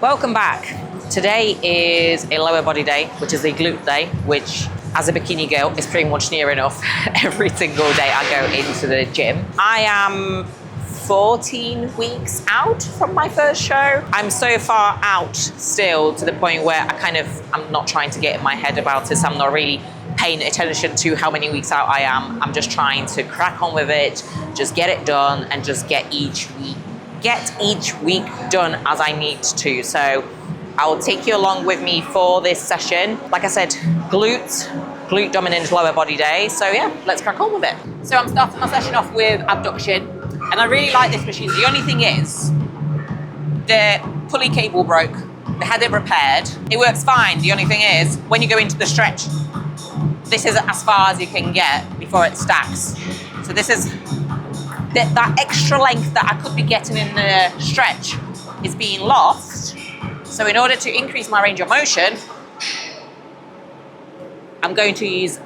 Welcome back. Today is a lower body day, which is a glute day, which as a bikini girl is pretty much near enough every single day I go into the gym. I am 14 weeks out from my first show. I'm so far out still to the point where I'm not trying to get in my head about it. So I'm not really paying attention to how many weeks out I am. I'm just trying to crack on with it, just get it done and just get each week done as I need to. So I'll take you along with me for this session. Like I said, glute dominant lower body day. So yeah, let's crack on with it. So I'm starting my session off with abduction, and I really like this machine. The only thing is, the pulley cable broke. They had it repaired. It works fine. The only thing is, when you go into the stretch, this is as far as you can get before it stacks. So this is that extra length that I could be getting in the stretch is being lost. So in order to increase my range of motion, I'm going to use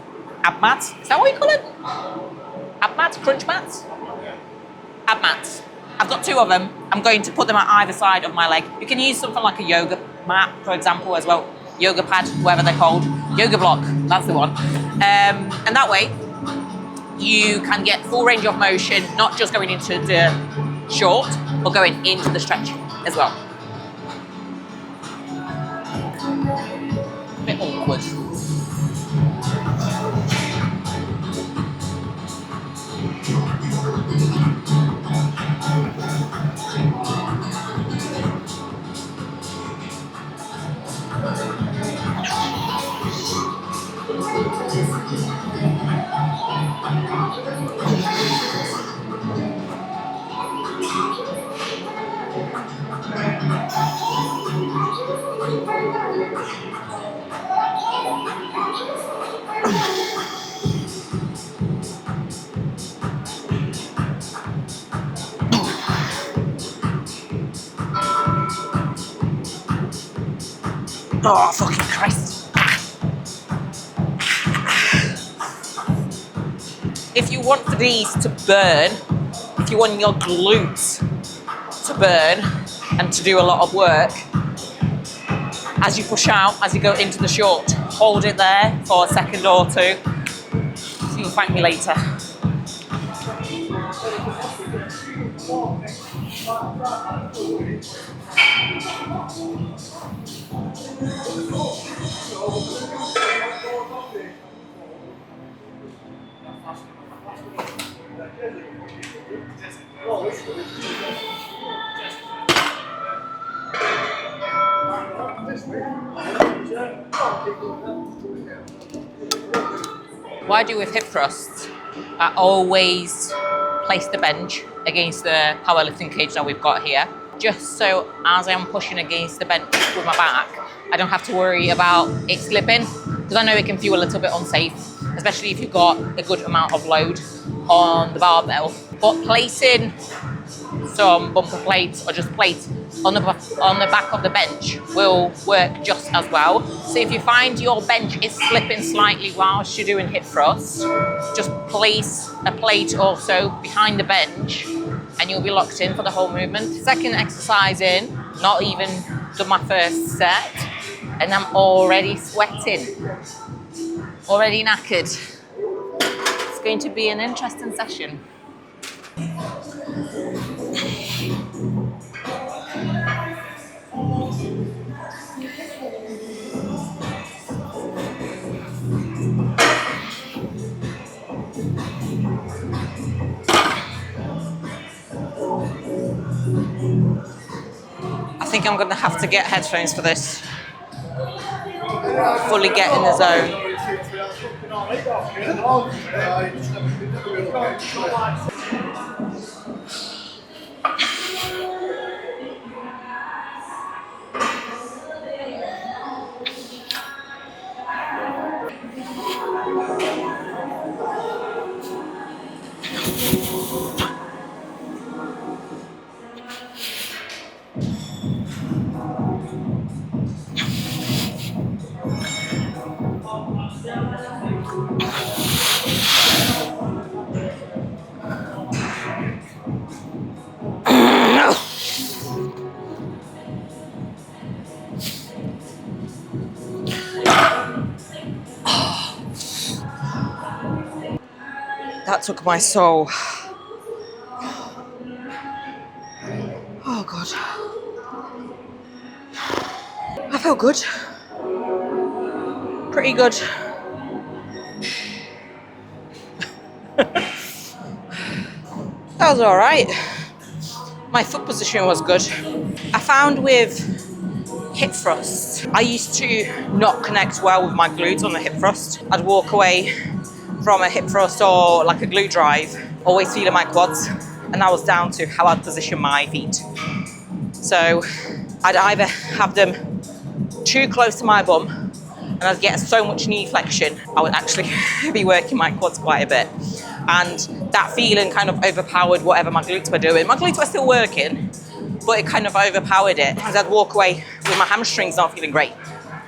ab mats. Is that what you call it? Ab mats? Crunch mats? Ab mats. I've got 2 of them. I'm going to put them at either side of my leg. You can use something like a yoga mat, for example, as well. Yoga pad, whatever they're called. Yoga block, that's the one. And that way, you can get full range of motion, not just going into the short, but going into the stretch as well. A bit awkward. Oh, fucking Christ. If you want these to burn, if you want your glutes to burn and to do a lot of work, as you push out, as you go into the short, hold it there for a second or 2. So you'll thank me later. What I do with hip thrusts, I always place the bench against the powerlifting cage that we've got here, just so as I'm pushing against the bench with my back, I don't have to worry about it slipping, because I know it can feel a little bit unsafe, especially if you've got a good amount of load on the barbell. But placing some bumper plates or just plates on the back of the bench will work just as well. So if you find your bench is slipping slightly whilst you're doing hip thrusts, just place a plate also behind the bench and you'll be locked in for the whole movement. Second exercise in, not even done my first set, and I'm already sweating, already knackered. It's going to be an interesting session. I think I'm going to have to get headphones for this. Fully get in the zone. That took my soul. Oh God. I felt good. Pretty good. That was all right. My foot position was good. I found with hip thrusts, I used to not connect well with my glutes on the hip thrust. I'd walk away from a hip thrust or like a glute drive, always feeling my quads, and that was down to how I'd position my feet. So I'd either have them too close to my bum, and I'd get so much knee flexion, I would actually be working my quads quite a bit. And that feeling kind of overpowered whatever my glutes were doing. My glutes were still working, but it kind of overpowered it. And I'd walk away with my hamstrings not feeling great.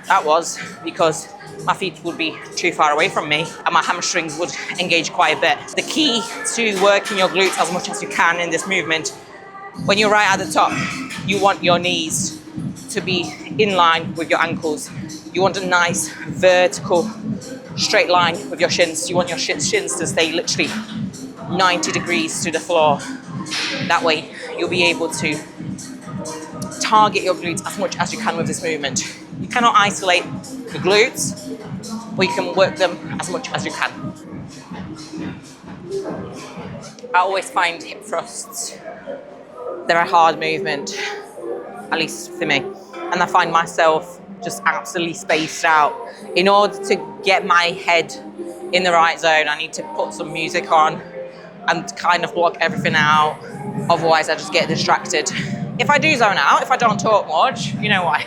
That was because my feet would be too far away from me and my hamstrings would engage quite a bit. The key to working your glutes as much as you can in this movement, when you're right at the top, you want your knees to be in line with your ankles. You want a nice vertical straight line with your shins. You want your shins to stay literally 90 degrees to the floor. That way you'll be able to target your glutes as much as you can with this movement. You cannot isolate the glutes, but you can work them as much as you can. I always find hip thrusts, they're a hard movement, at least for me. And I find myself just absolutely spaced out. In order to get my head in the right zone, I need to put some music on and kind of block everything out. Otherwise, I just get distracted. If I do zone out, if I don't talk much, you know why.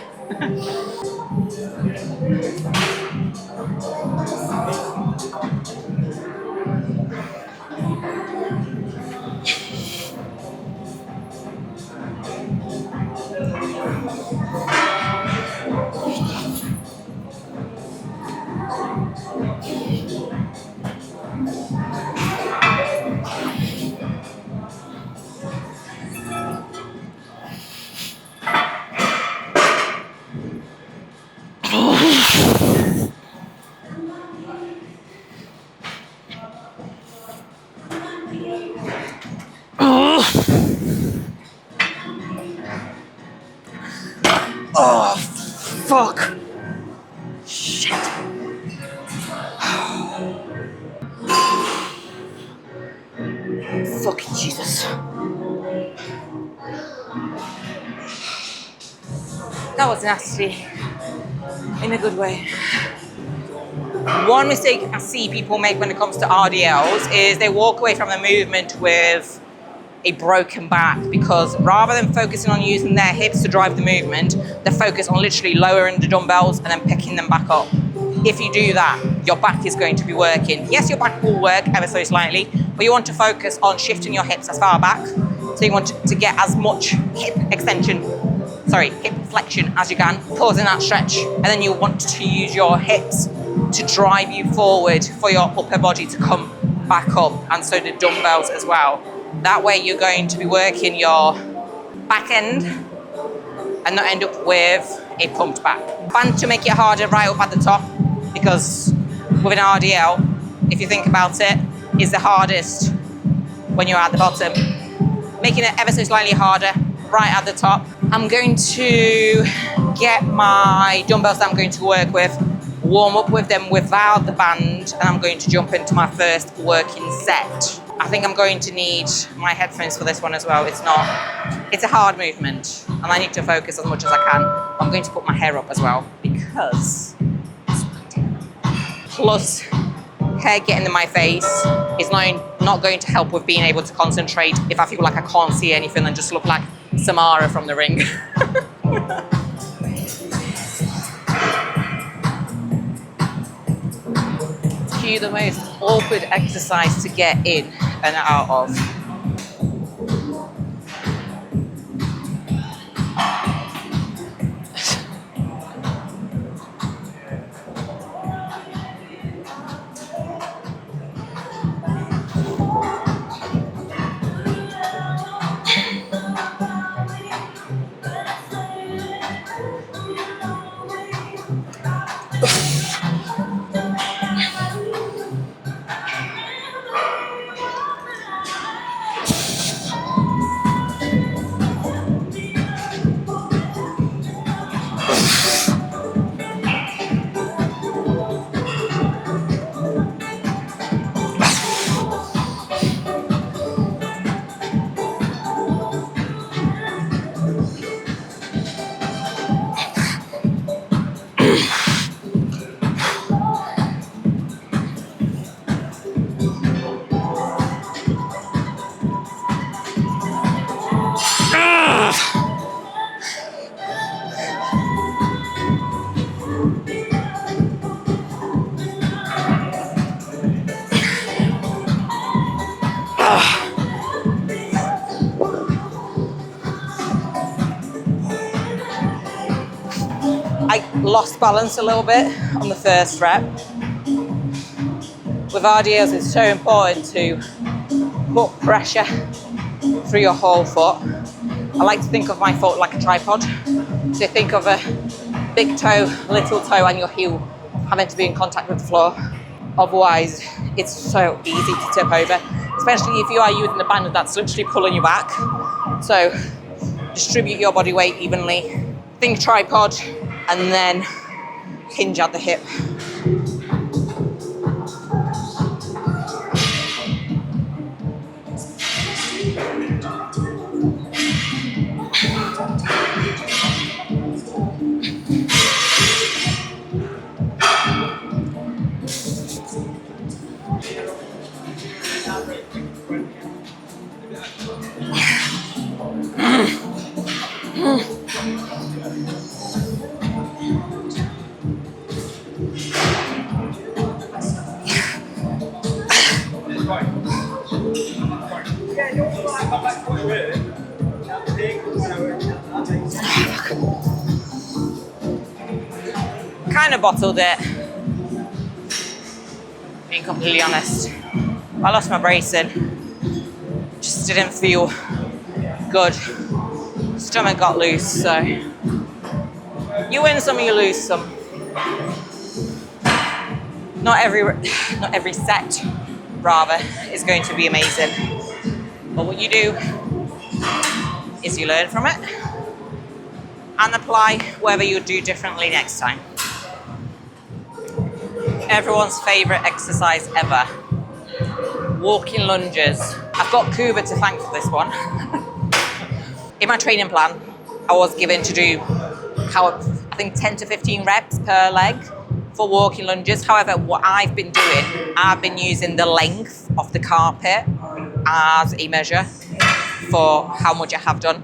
Oh, fuck. Shit. Fucking Jesus. That was nasty. In a good way. One mistake I see people make when it comes to RDLs is they walk away from the movement with a broken back, because rather than focusing on using their hips to drive the movement, they focus on literally lowering the dumbbells and then picking them back up. If you do that, your back is going to be working. Yes, your back will work ever so slightly, but you want to focus on shifting your hips as far back. So you want to get as much hip flexion as you can, pausing that stretch, and then you want to use your hips to drive you forward for your upper body to come back up, and so the dumbbells as well. That way you're going to be working your back end and not end up with a pumped back. Plan to make it harder right up at the top, because with an RDL, if you think about it, is the hardest when you're at the bottom. Making it ever so slightly harder right at the top. I'm going to get my dumbbells that I'm going to work with, warm up with them without the band, and I'm going to jump into my first working set. I think I'm going to need my headphones for this one as well. It's a hard movement and I need to focus as much as I can. I'm going to put my hair up as well because it's sweating. Plus, hair getting in my face is not going to help with being able to concentrate if I feel like I can't see anything and just look like Samara from The Ring. Cue the most awkward exercise to get in and out of. lost balance a little bit on the first rep. With RDLs, it's so important to put pressure through your whole foot. I like to think of my foot like a tripod. So think of a big toe, little toe, and your heel having to be in contact with the floor. Otherwise, it's so easy to tip over, especially if you are using a band that's literally pulling you back. So distribute your body weight evenly. Think tripod, and then hinge at the hip. Kind of bottled it, being completely honest. I lost my bracing, just didn't feel good. Stomach got loose, so you win some, you lose some. Not every set, rather, is going to be amazing. But what you do is you learn from it and apply whatever you do differently next time. Everyone's favorite exercise ever, walking lunges. I've got Kuba to thank for this one. In my training plan, I was given to do, I think 10 to 15 reps per leg for walking lunges. However, what I've been doing, I've been using the length of the carpet as a measure for how much I have done,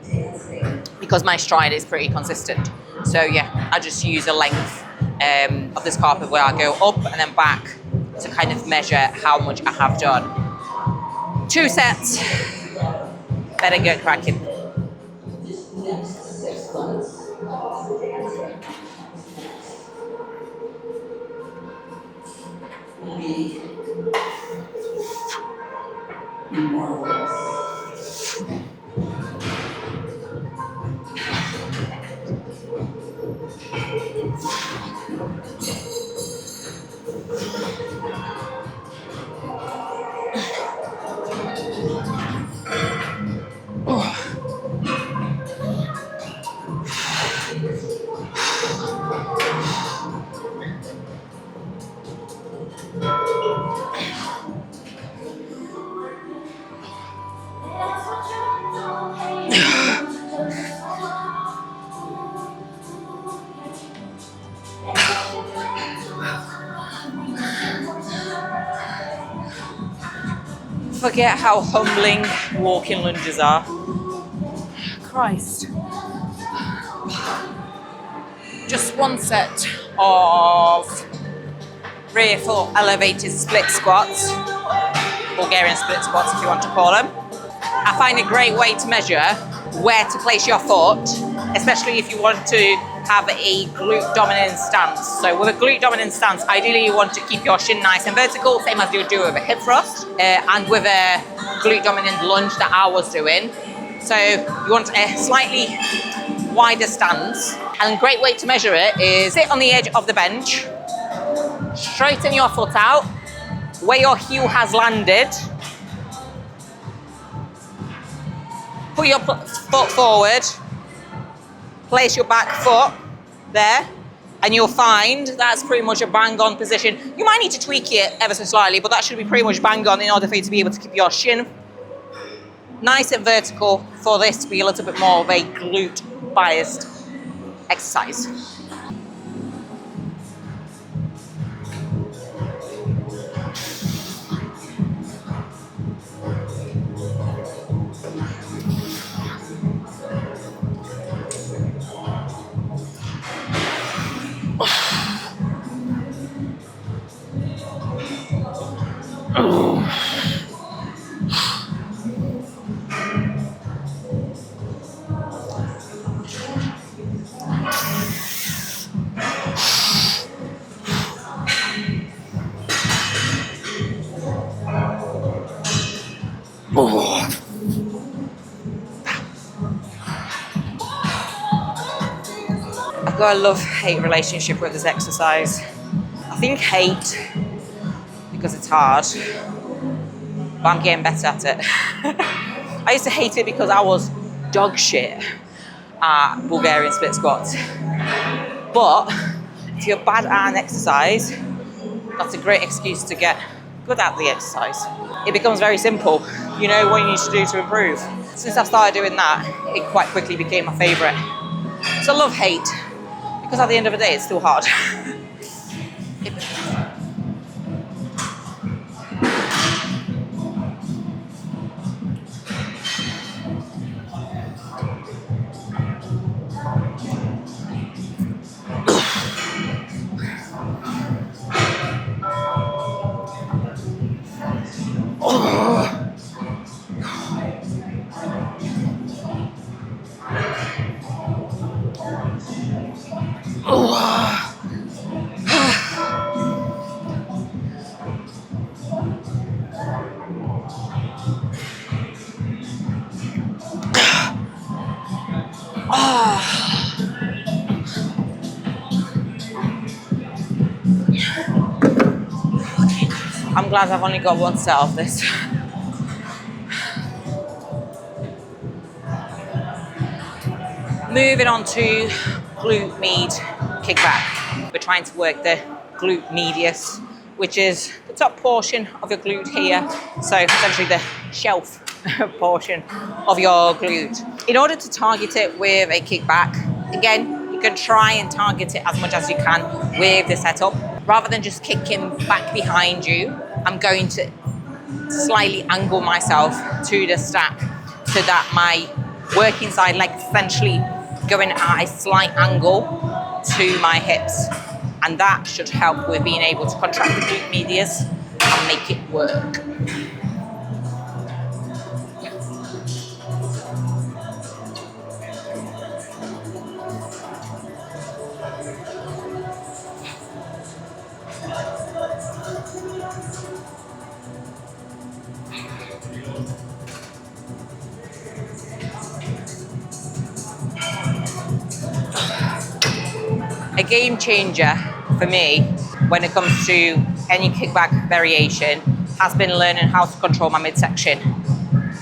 because my stride is pretty consistent. So yeah, I just use a length of this carpet where I go up and then back to kind of measure how much I have done. 2 sets, better get cracking. Forget how humbling walking lunges are. Christ. Just 1 set of rear full elevated split squats, Bulgarian split squats if you want to call them. I find a great way to measure where to place your foot, especially if you want to have a glute dominant stance. So with a glute dominant stance, ideally you want to keep your shin nice and vertical, same as you do with a hip thrust, and with a glute dominant lunge that I was doing. So you want a slightly wider stance, and a great way to measure it is sit on the edge of the bench, straighten your foot out where your heel has landed, put your foot forward, place your back foot there, and you'll find that's pretty much a bang on position. You might need to tweak it ever so slightly, but that should be pretty much bang on in order for you to be able to keep your shin nice and vertical for this to be a little bit more of a glute biased exercise. Oh. I've got a love-hate relationship with this exercise. I think hate because it's hard, but I'm getting better at it. I used to hate it because I was dog shit at Bulgarian split squats. But if you're bad at an exercise, that's a great excuse to get good at the exercise. It becomes very simple. You know what you need to do to improve. Since I started doing that, it quite quickly became my favourite. So love-hate, because at the end of the day, it's still hard. I'm glad I've only got one set of this. Moving on to glute med kickback. We're trying to work the glute medius, which is the top portion of your glute here. So essentially the shelf portion of your glute. In order to target it with a kickback, again, you can try and target it as much as you can with the setup. Rather than just kicking back behind you, I'm going to slightly angle myself to the stack so that my working side leg is essentially going at a slight angle to my hips. And that should help with being able to contract the glute medius and make it work. A game changer for me when it comes to any kickback variation has been learning how to control my midsection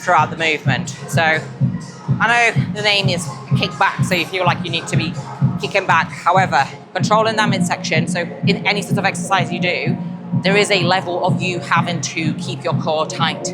throughout the movement. So I know the name is kickback, so you feel like you need to be kicking back. However, controlling that midsection, so in any sort of exercise you do, there is a level of you having to keep your core tight.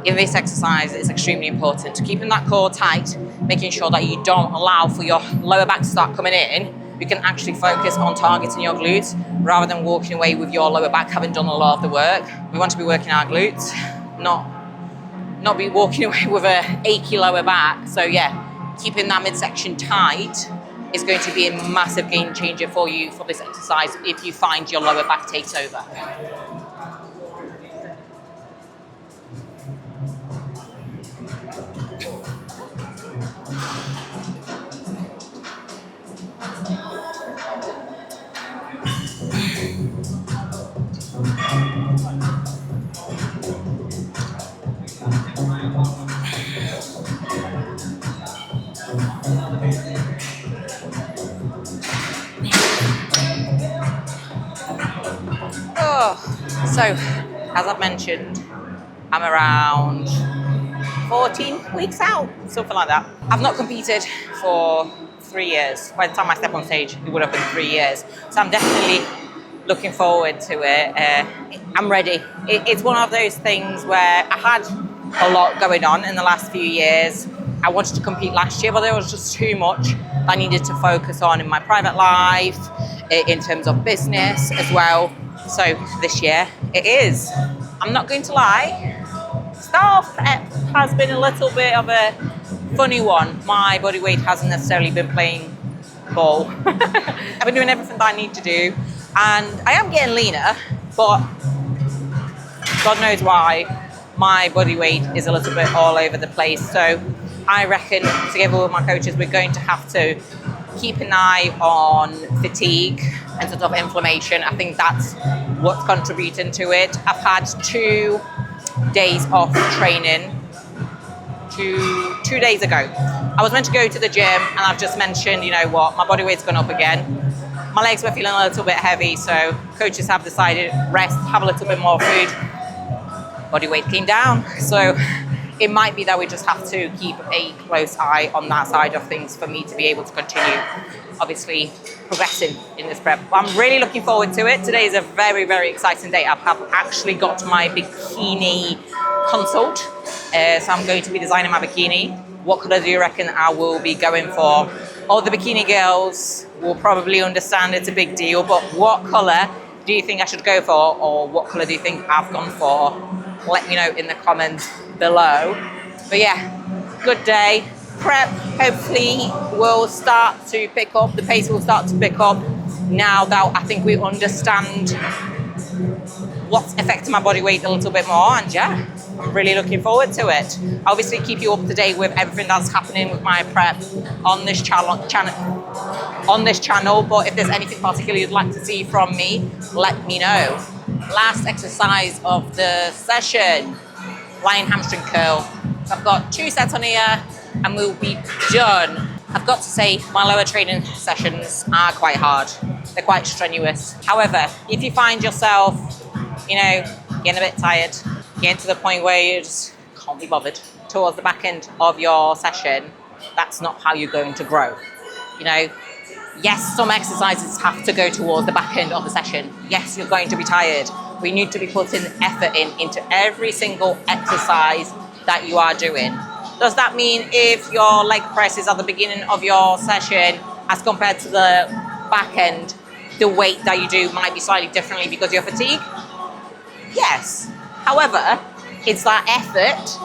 In this exercise, it's extremely important. Keeping that core tight, making sure that you don't allow for your lower back to start coming in. You can actually focus on targeting your glutes rather than walking away with your lower back having done a lot of the work. We want to be working our glutes, not be walking away with a achy lower back. So yeah, keeping that midsection tight is going to be a massive game changer for you for this exercise if you find your lower back takes over. So, as I've mentioned, I'm around 14 weeks out, something like that. I've not competed for 3 years. By the time I step on stage, it would have been 3 years. So I'm definitely looking forward to it. I'm ready. It's one of those things where I had a lot going on in the last few years. I wanted to compete last year, but there was just too much I needed to focus on in my private life, in terms of business as well. So this year it is. I'm not going to lie, start prep has been a little bit of a funny one. My body weight hasn't necessarily been playing ball. I've been doing everything that I need to do, and I am getting leaner, but God knows why my body weight is a little bit all over the place. So I reckon together with my coaches, we're going to have to keep an eye on fatigue and sort of inflammation. I think that's what's contributing to it. I've had 2 days off training two days ago. I was meant to go to the gym, and I've just mentioned, you know what, my body weight's gone up again. My legs were feeling a little bit heavy, so coaches have decided rest, have a little bit more food. Body weight came down, so it might be that we just have to keep a close eye on that side of things for me to be able to continue, obviously, progressing in this prep. But I'm really looking forward to it. Today is a very, very exciting day. I've actually got my bikini consult, so I'm going to be designing my bikini. What colour do you reckon I will be going for? All the bikini girls will probably understand it's a big deal, but what colour do you think I should go for, or what colour do you think I've gone for? Let me know in the comments below. But yeah, good day. Prep hopefully will start to pick up. The pace will start to pick up now that I think we understand what's affecting my body weight a little bit more. And yeah, I'm really looking forward to it. Obviously keep you up to date with everything that's happening with my prep on this channel. But if there's anything particular you'd like to see from me, let me know. Last exercise of the session, lying hamstring curl. So I've got 2 sets on here and we'll be done. I've got to say my lower training sessions are quite hard. They're quite strenuous. However, if you find yourself, you know, getting a bit tired, getting to the point where you just can't be bothered towards the back end of your session, that's not how you're going to grow. You know, yes, some exercises have to go towards the back end of the session. Yes, you're going to be tired. We need to be putting effort into every single exercise that you are doing. Does that mean if your leg press is at the beginning of your session as compared to the back end, the weight that you do might be slightly differently because you're fatigued? Yes. However, it's that effort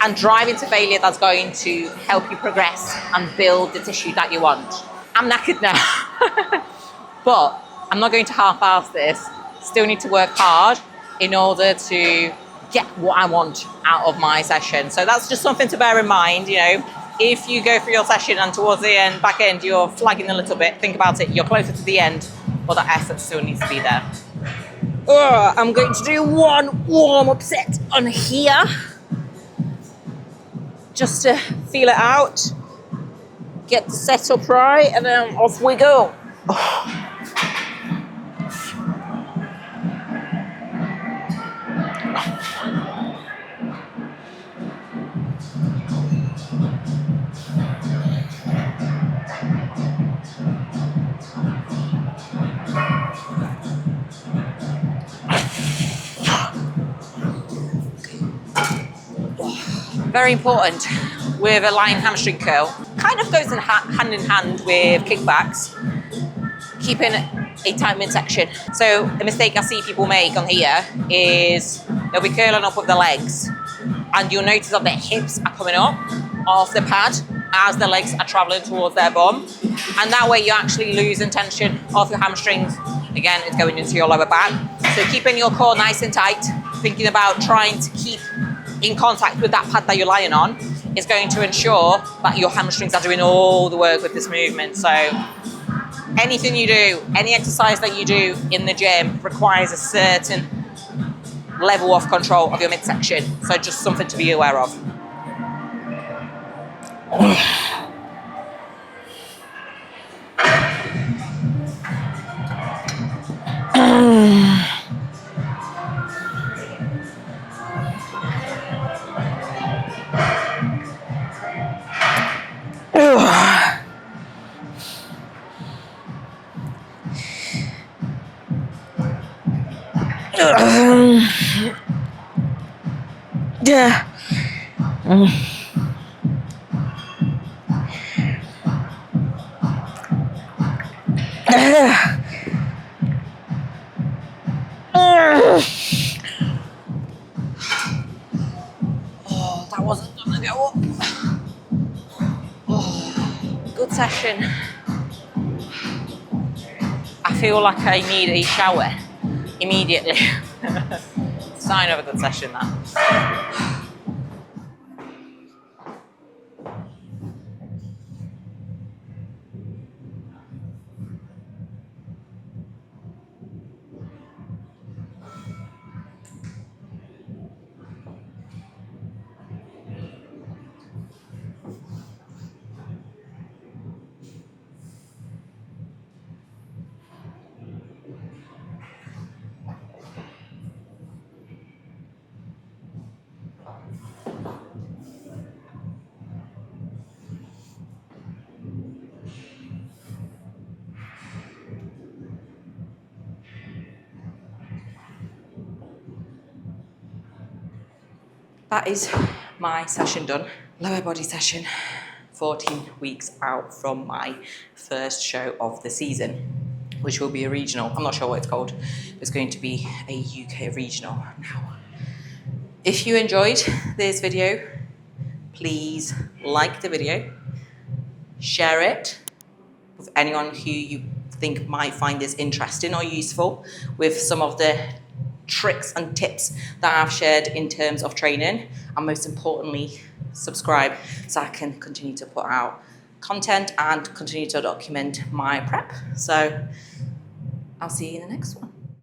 and driving to failure that's going to help you progress and build the tissue that you want. I'm knackered now, but I'm not going to half-ass this. Still need to work hard in order to get what I want out of my session. So that's just something to bear in mind, you know. If you go through your session and towards the end, back end, you're flagging a little bit, think about it, you're closer to the end, but the effort still needs to be there. I'm going to do one warm-up set on here, just to feel it out, get the setup right, and then off we go. Very important with a lying hamstring curl. Kind of goes hand in hand with kickbacks, keeping a tight midsection. So the mistake I see people make on here is they'll be curling up with the legs, and you'll notice that their hips are coming up off the pad as the legs are traveling towards their bum, and that way you actually lose tension off your hamstrings. Again, it's going into your lower back. So keeping your core nice and tight, thinking about trying to keep in contact with that pad that you're lying on is going to ensure that your hamstrings are doing all the work with this movement. So anything you do, any exercise that you do in the gym requires a certain level of control of your midsection. So just something to be aware of. Yeah. Oh, that wasn't gonna go up. Oh, good session. I feel like I need a shower immediately. Sign of a good session, that. that is my session done. Lower body session, 14 weeks out from my first show of the season, which will be a regional. I'm not sure what it's called. It's going to be a UK regional. Now, if you enjoyed this video, please like the video, share it with anyone who you think might find this interesting or useful with some of the tricks and tips that I've shared in terms of training, and most importantly, subscribe so I can continue to put out content and continue to document my prep. So I'll see you in the next one.